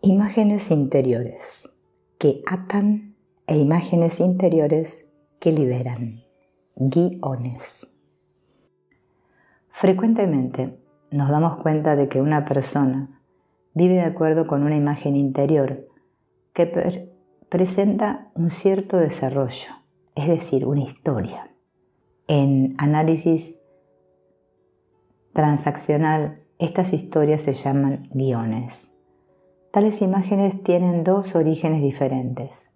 Imágenes interiores que atan e imágenes interiores que liberan. Guiones. Frecuentemente nos damos cuenta de que una persona vive de acuerdo con una imagen interior que presenta un cierto desarrollo, es decir, una historia. En análisis transaccional, estas historias se llaman guiones. Tales imágenes tienen dos orígenes diferentes.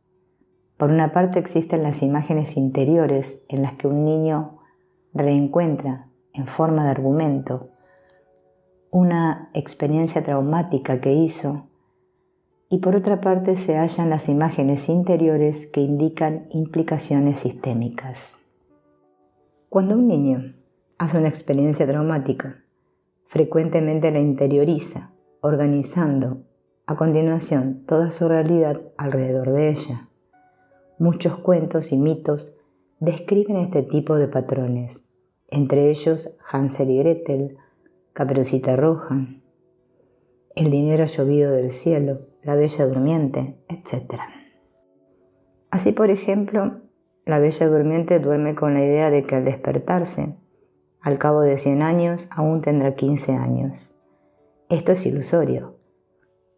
Por una parte existen las imágenes interiores en las que un niño reencuentra en forma de argumento una experiencia traumática que hizo, y por otra parte se hallan las imágenes interiores que indican implicaciones sistémicas. Cuando un niño hace una experiencia traumática, frecuentemente la interioriza, organizando a continuación toda su realidad alrededor de ella. Muchos cuentos y mitos describen este tipo de patrones, entre ellos Hansel y Gretel, Caperucita Roja, El dinero llovido del cielo, La Bella Durmiente, etc. Así, por ejemplo, la Bella Durmiente duerme con la idea de que al despertarse, al cabo de 100 años, aún tendrá 15 años. Esto es ilusorio.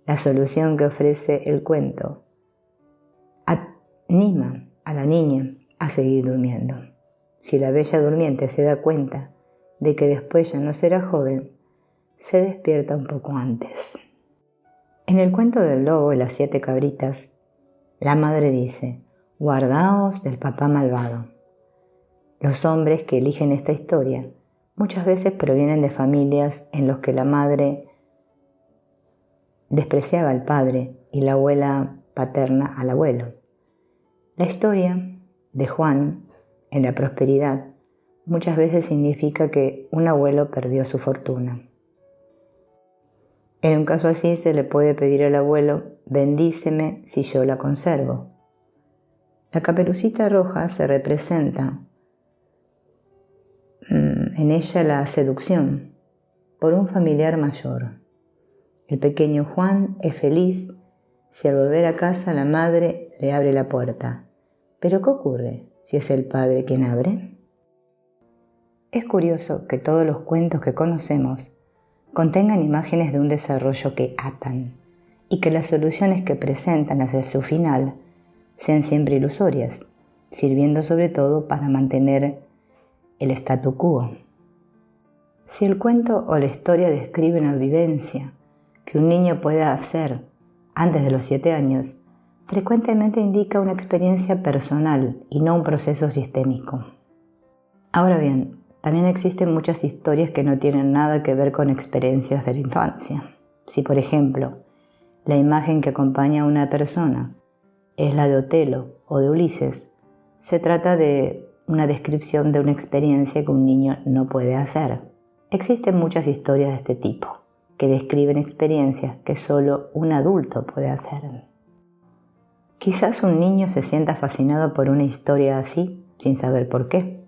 La solución que ofrece el cuento anima a la niña a seguir durmiendo. Si la Bella Durmiente se da cuenta de que después ya no será joven, se despierta un poco antes. En el cuento del lobo y las 7 cabritas, la madre dice: guardaos del papá malvado. Los hombres que eligen esta historia muchas veces provienen de familias en las que la madre despreciaba al padre y la abuela paterna al abuelo. La historia de Juan en la prosperidad muchas veces significa que un abuelo perdió su fortuna. En un caso así se le puede pedir al abuelo: bendíceme si yo la conservo. La Caperucita Roja se representa en ella la seducción por un familiar mayor. El pequeño Juan es feliz si al volver a casa la madre le abre la puerta. ¿Pero qué ocurre si es el padre quien abre? Es curioso que todos los cuentos que conocemos contengan imágenes de un desarrollo que atan y que las soluciones que presentan hacia su final sean siempre ilusorias, sirviendo sobre todo para mantener el statu quo. Si el cuento o la historia describe una vivencia que un niño pueda hacer antes de los 7 años, frecuentemente indica una experiencia personal y no un proceso sistémico. Ahora bien, también existen muchas historias que no tienen nada que ver con experiencias de la infancia. Si, por ejemplo, la imagen que acompaña a una persona es la de Otelo o de Ulises, se trata de una descripción de una experiencia que un niño no puede hacer. Existen muchas historias de este tipo, que describen experiencias que solo un adulto puede hacer. Quizás un niño se sienta fascinado por una historia así, sin saber por qué.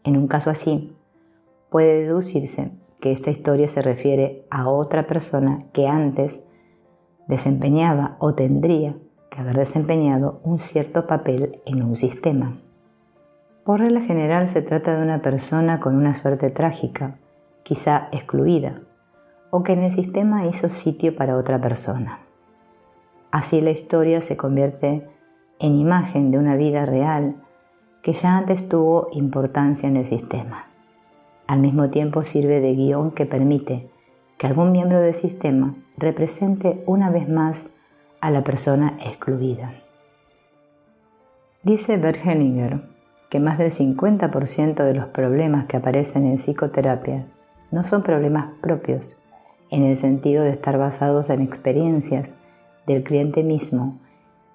En un caso así, puede deducirse que esta historia se refiere a otra persona que antes desempeñaba o tendría que haber desempeñado un cierto papel en un sistema. Por regla general se trata de una persona con una suerte trágica, quizá excluida, o que en el sistema hizo sitio para otra persona. Así la historia se convierte en imagen de una vida real que ya antes tuvo importancia en el sistema. Al mismo tiempo sirve de guión que permite que algún miembro del sistema represente una vez más a la persona excluida. Dice Bert Hellinger que más del 50% de los problemas que aparecen en psicoterapia no son problemas propios, en el sentido de estar basados en experiencias del cliente mismo,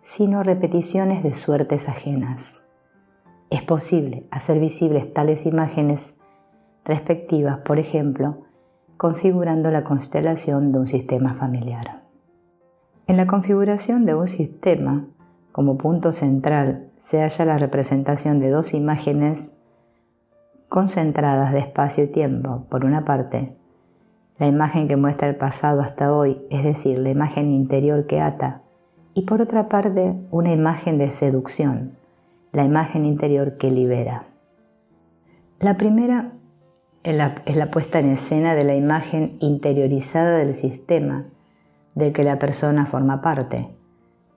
sino repeticiones de suertes ajenas. Es posible hacer visibles tales imágenes respectivas, por ejemplo, configurando la constelación de un sistema familiar. En la configuración de un sistema, como punto central, se halla la representación de dos imágenes concentradas de espacio y tiempo. Por una parte, la imagen que muestra el pasado hasta hoy, es decir, la imagen interior que ata, y por otra parte, una imagen de seducción, la imagen interior que libera. La primera es la puesta en escena de la imagen interiorizada del sistema del que la persona forma parte,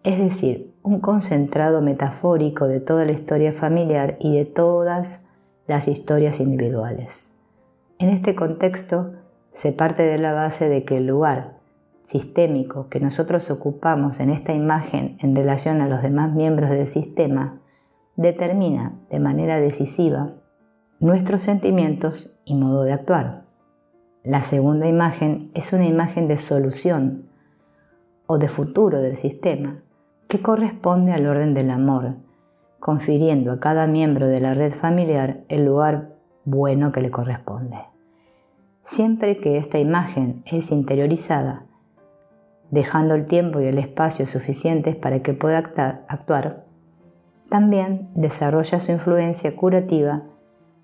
es decir, un concentrado metafórico de toda la historia familiar y de todas las historias individuales. En este contexto, se parte de la base de que el lugar sistémico que nosotros ocupamos en esta imagen en relación a los demás miembros del sistema determina de manera decisiva nuestros sentimientos y modo de actuar. La segunda imagen es una imagen de solución o de futuro del sistema que corresponde al orden del amor, confiriendo a cada miembro de la red familiar el lugar bueno que le corresponde. Siempre que esta imagen es interiorizada, dejando el tiempo y el espacio suficientes para que pueda actuar, también desarrolla su influencia curativa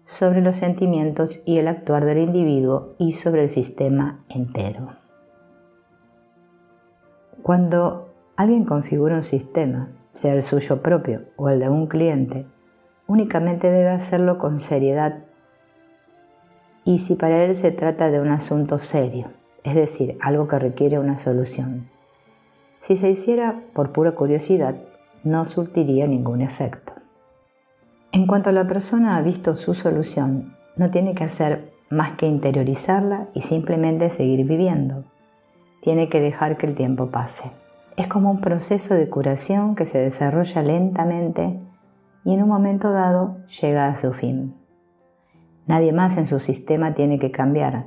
sobre los sentimientos y el actuar del individuo y sobre el sistema entero. Cuando alguien configura un sistema, sea el suyo propio o el de un cliente, únicamente debe hacerlo con seriedad y si para él se trata de un asunto serio, es decir, algo que requiere una solución. Si se hiciera por pura curiosidad, no surtiría ningún efecto. En cuanto la persona ha visto su solución, no tiene que hacer más que interiorizarla y simplemente seguir viviendo. Tiene que dejar que el tiempo pase. Es como un proceso de curación que se desarrolla lentamente y en un momento dado llega a su fin. Nadie más en su sistema tiene que cambiar.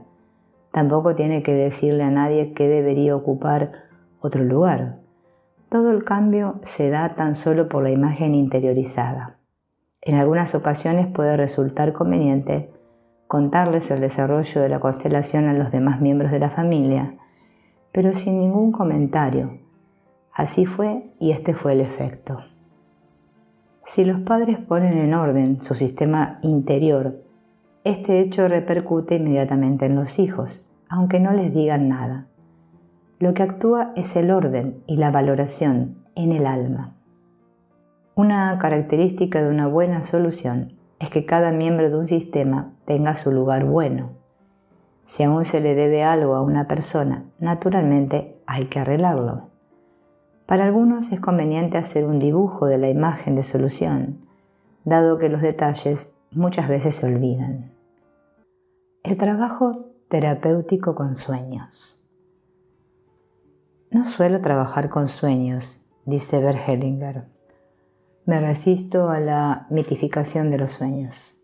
Tampoco tiene que decirle a nadie que debería ocupar otro lugar. Todo el cambio se da tan solo por la imagen interiorizada. En algunas ocasiones puede resultar conveniente contarles el desarrollo de la constelación a los demás miembros de la familia, pero sin ningún comentario. Así fue y este fue el efecto. Si los padres ponen en orden su sistema interior, este hecho repercute inmediatamente en los hijos, aunque no les digan nada. Lo que actúa es el orden y la valoración en el alma. Una característica de una buena solución es que cada miembro de un sistema tenga su lugar bueno. Si aún se le debe algo a una persona, naturalmente hay que arreglarlo. Para algunos es conveniente hacer un dibujo de la imagen de solución, dado que los detalles muchas veces se olvidan. El trabajo terapéutico con sueños. No suelo trabajar con sueños, dice Bert Hellinger. Me resisto a la mitificación de los sueños.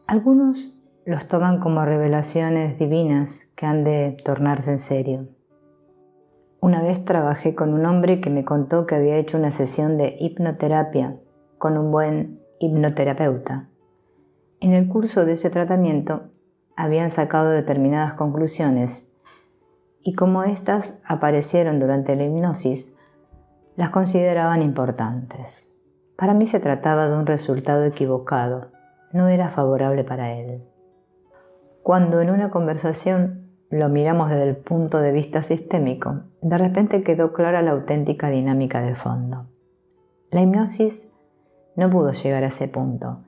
Algunos los toman como revelaciones divinas que han de tornarse en serio. Una vez trabajé con un hombre que me contó que había hecho una sesión de hipnoterapia con un buen hipnoterapeuta. En el curso de ese tratamiento habían sacado determinadas conclusiones y como éstas aparecieron durante la hipnosis, las consideraban importantes. Para mí se trataba de un resultado equivocado, no era favorable para él. Cuando en una conversación lo miramos desde el punto de vista sistémico, de repente quedó clara la auténtica dinámica de fondo. La hipnosis no pudo llegar a ese punto,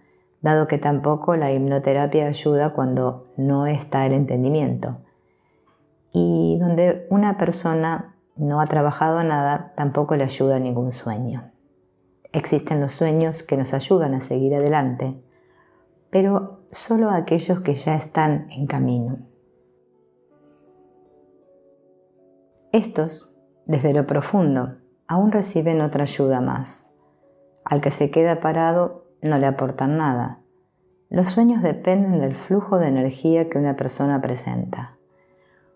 dado que tampoco la hipnoterapia ayuda cuando no está el entendimiento. Y donde una persona no ha trabajado nada, tampoco le ayuda a ningún sueño. Existen los sueños que nos ayudan a seguir adelante, pero solo aquellos que ya están en camino. Estos, desde lo profundo, aún reciben otra ayuda más. Al que se queda parado no le aportan nada. Los sueños dependen del flujo de energía que una persona presenta.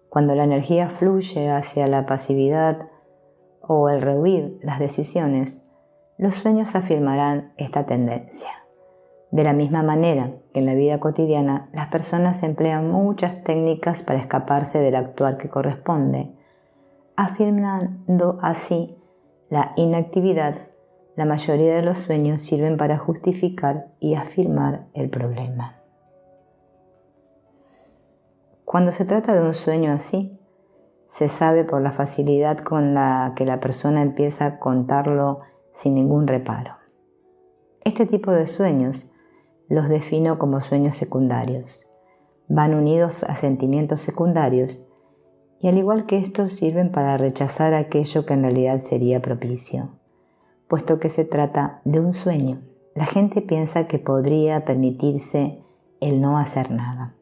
Cuando la energía fluye hacia la pasividad o el rehuir las decisiones, los sueños afirmarán esta tendencia. De la misma manera que en la vida cotidiana las personas emplean muchas técnicas para escaparse del actuar que corresponde, afirmando así la inactividad, la mayoría de los sueños sirven para justificar y afirmar el problema. Cuando se trata de un sueño así, se sabe por la facilidad con la que la persona empieza a contarlo sin ningún reparo. Este tipo de sueños los defino como sueños secundarios. Van unidos a sentimientos secundarios y al igual que estos sirven para rechazar aquello que en realidad sería propicio, puesto que se trata de un sueño. La gente piensa que podría permitirse el no hacer nada.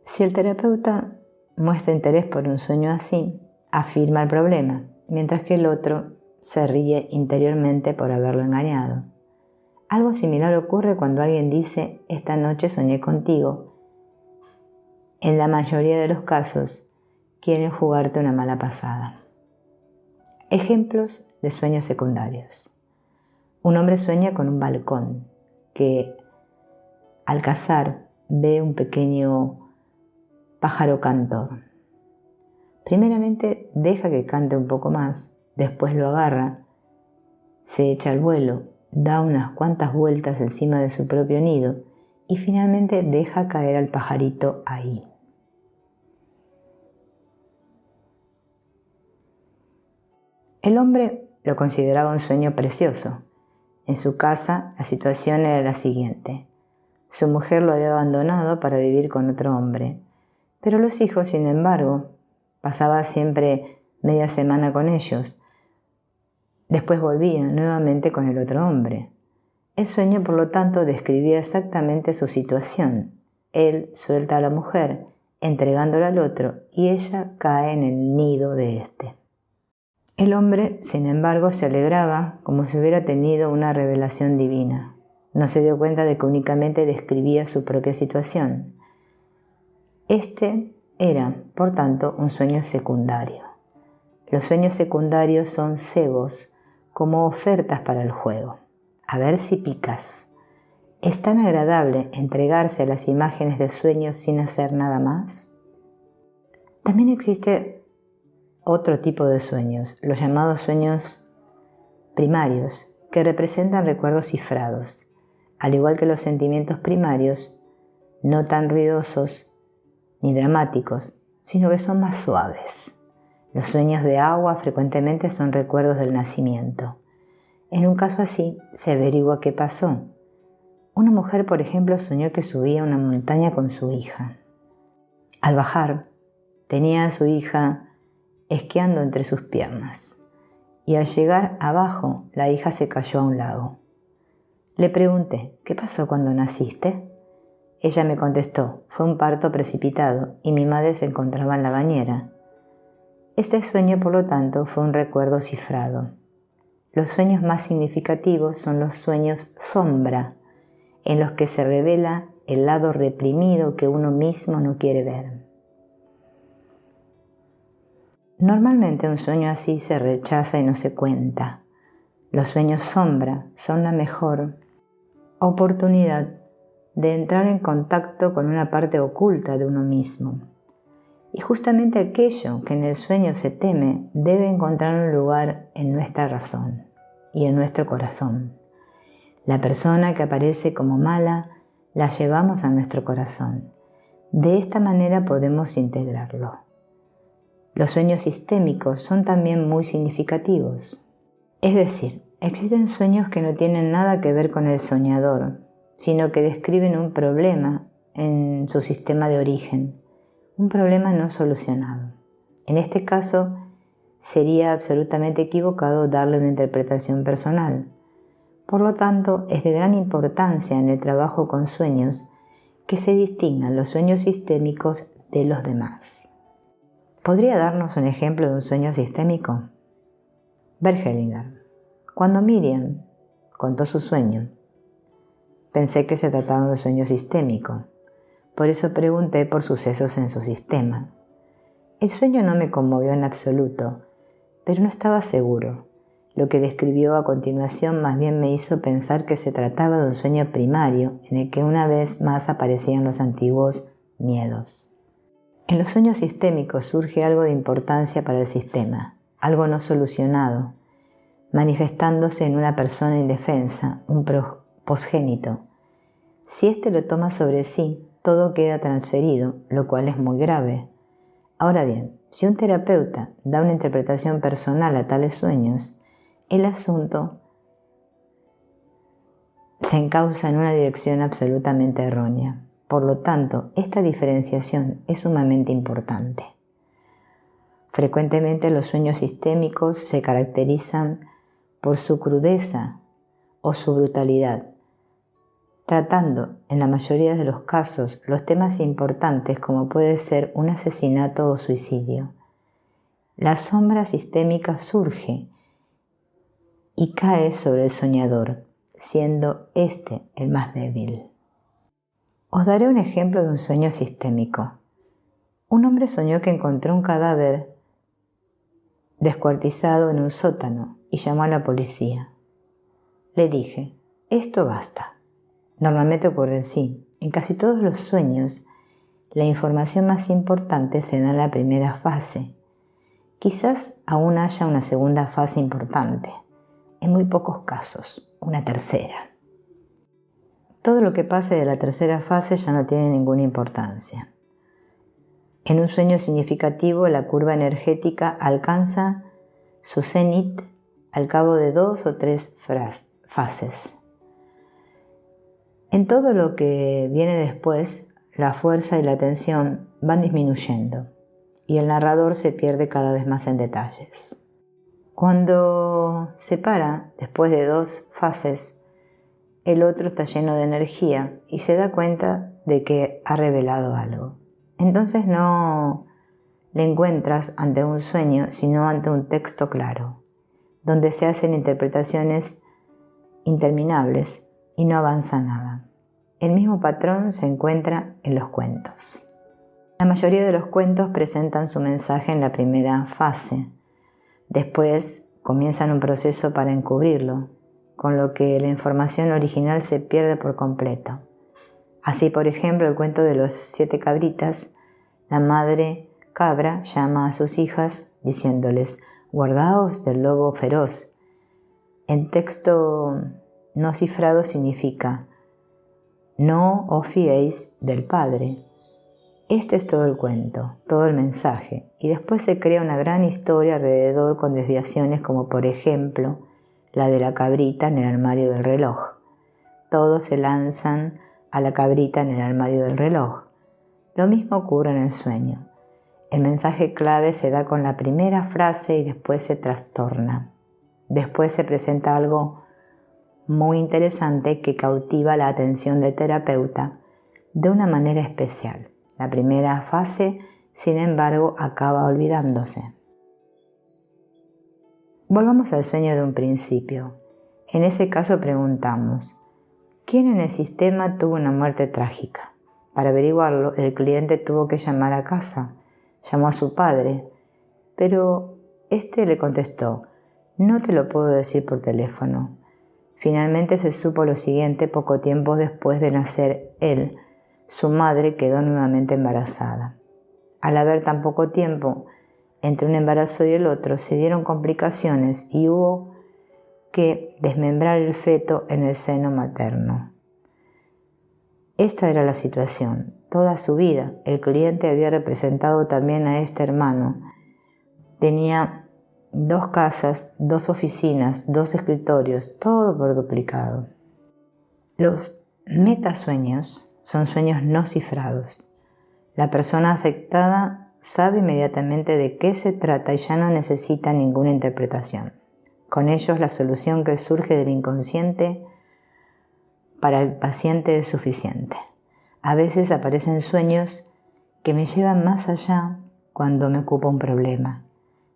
Si el terapeuta muestra interés por un sueño así, afirma el problema, mientras que el otro se ríe interiormente por haberlo engañado. Algo similar ocurre cuando alguien dice: esta noche soñé contigo. En la mayoría de los casos, quieren jugarte una mala pasada. Ejemplos de sueños secundarios. Un hombre sueña con un balcón que, al cazar, ve un pequeño pájaro cantor. Primeramente deja que cante un poco más, después lo agarra, se echa al vuelo, da unas cuantas vueltas encima de su propio nido y finalmente deja caer al pajarito ahí. El hombre lo consideraba un sueño precioso. En su casa la situación era la siguiente. Su mujer lo había abandonado para vivir con otro hombre, pero los hijos, sin embargo, pasaba siempre media semana con ellos. Después volvía nuevamente con el otro hombre. El sueño, por lo tanto, describía exactamente su situación. Él suelta a la mujer, entregándola al otro, y ella cae en el nido de éste. El hombre, sin embargo, se alegraba como si hubiera tenido una revelación divina. No se dio cuenta de que únicamente describía su propia situación. Este era, por tanto, un sueño secundario. Los sueños secundarios son cebos, como ofertas para el juego. A ver si picas. ¿Es tan agradable entregarse a las imágenes de sueños sin hacer nada más? También existe otro tipo de sueños, los llamados sueños primarios, que representan recuerdos cifrados. Al igual que los sentimientos primarios, no tan ruidosos ni dramáticos, sino que son más suaves. Los sueños de agua frecuentemente son recuerdos del nacimiento. En un caso así, se averigua qué pasó. Una mujer, por ejemplo, soñó que subía una montaña con su hija. Al bajar, tenía a su hija esquiando entre sus piernas, y al llegar abajo, la hija se cayó a un lago. Le pregunté: ¿qué pasó cuando naciste? Ella me contestó: fue un parto precipitado y mi madre se encontraba en la bañera. Este sueño, por lo tanto, fue un recuerdo cifrado. Los sueños más significativos son los sueños sombra, en los que se revela el lado reprimido que uno mismo no quiere ver. Normalmente un sueño así se rechaza y no se cuenta. Los sueños sombra son la mejor oportunidad de entrar en contacto con una parte oculta de uno mismo. Y justamente aquello que en el sueño se teme debe encontrar un lugar en nuestra razón y en nuestro corazón. La persona que aparece como mala la llevamos a nuestro corazón. De esta manera podemos integrarlo. Los sueños sistémicos son también muy significativos. Es decir, existen sueños que no tienen nada que ver con el soñador, sino que describen un problema en su sistema de origen, un problema no solucionado. En este caso, sería absolutamente equivocado darle una interpretación personal. Por lo tanto, es de gran importancia en el trabajo con sueños que se distingan los sueños sistémicos de los demás. ¿Podría darnos un ejemplo de un sueño sistémico? Bert Hellinger. Cuando Miriam contó su sueño, pensé que se trataba de un sueño sistémico. Por eso pregunté por sucesos en su sistema. El sueño no me conmovió en absoluto, pero no estaba seguro. Lo que describió a continuación más bien me hizo pensar que se trataba de un sueño primario en el que una vez más aparecían los antiguos miedos. En los sueños sistémicos surge algo de importancia para el sistema, algo no solucionado, manifestándose en una persona indefensa, un posgénito. Si éste lo toma sobre sí, todo queda transferido, lo cual es muy grave. Ahora bien, si un terapeuta da una interpretación personal a tales sueños, el asunto se encausa en una dirección absolutamente errónea. Por lo tanto, esta diferenciación es sumamente importante. Frecuentemente los sueños sistémicos se caracterizan por su crudeza o su brutalidad, tratando, en la mayoría de los casos, los temas importantes como puede ser un asesinato o suicidio. La sombra sistémica surge y cae sobre el soñador, siendo éste el más débil. Os daré un ejemplo de un sueño sistémico. Un hombre soñó que encontró un cadáver descuartizado en un sótano y llamó a la policía. Le dije, esto basta. Normalmente ocurre así. En casi todos los sueños, la información más importante se da en la primera fase. Quizás aún haya una segunda fase importante. En muy pocos casos, una tercera. Todo lo que pase de la tercera fase ya no tiene ninguna importancia. En un sueño significativo, la curva energética alcanza su cenit al cabo de 2 o 3 fases. En todo lo que viene después, la fuerza y la atención van disminuyendo y el narrador se pierde cada vez más en detalles. Cuando se para, después de 2 fases, el otro está lleno de energía y se da cuenta de que ha revelado algo. Entonces no le encuentras ante un sueño, sino ante un texto claro, donde se hacen interpretaciones interminables y no avanza nada. El mismo patrón se encuentra en los cuentos. La mayoría de los cuentos presentan su mensaje en la primera fase. Después comienzan un proceso para encubrirlo, con lo que la información original se pierde por completo. Así, por ejemplo, el cuento de los 7 cabritas, la madre cabra llama a sus hijas diciéndoles, guardaos del lobo feroz. En texto no cifrado significa, no os fiéis del padre. Este es todo el cuento, todo el mensaje, y después se crea una gran historia alrededor con desviaciones como por ejemplo la de la cabrita en el armario del reloj. Todos se lanzan a la cabrita en el armario del reloj. Lo mismo ocurre en el sueño. El mensaje clave se da con la primera frase y después se trastorna. Después se presenta algo muy interesante que cautiva la atención del terapeuta de una manera especial. La primera fase, sin embargo, acaba olvidándose. Volvamos al sueño de un principio. En ese caso preguntamos, ¿quién en el sistema tuvo una muerte trágica? Para averiguarlo, el cliente tuvo que llamar a casa. Llamó a su padre, pero este le contestó, no te lo puedo decir por teléfono. Finalmente se supo lo siguiente poco tiempo después de nacer él. Su madre quedó nuevamente embarazada. Al haber tan poco tiempo entre un embarazo y el otro, se dieron complicaciones y hubo que desmembrar el feto en el seno materno. Esta era la situación. Toda su vida, el cliente había representado también a este hermano. Tenía 2 casas, 2 oficinas, 2 escritorios, todo por duplicado. Los metasueños son sueños no cifrados. La persona afectada sabe inmediatamente de qué se trata y ya no necesita ninguna interpretación. Con ellos la solución que surge del inconsciente para el paciente es suficiente. A veces aparecen sueños que me llevan más allá cuando me ocupa un problema.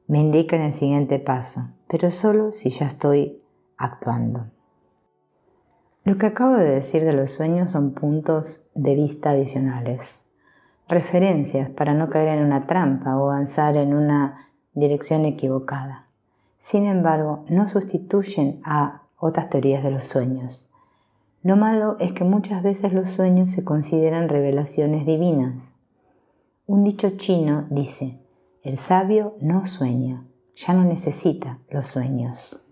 Me indican el siguiente paso, pero solo si ya estoy actuando. Lo que acabo de decir de los sueños son puntos de vista adicionales, referencias para no caer en una trampa o avanzar en una dirección equivocada. Sin embargo, no sustituyen a otras teorías de los sueños. Lo malo es que muchas veces los sueños se consideran revelaciones divinas. Un dicho chino dice, el sabio no sueña, ya no necesita los sueños.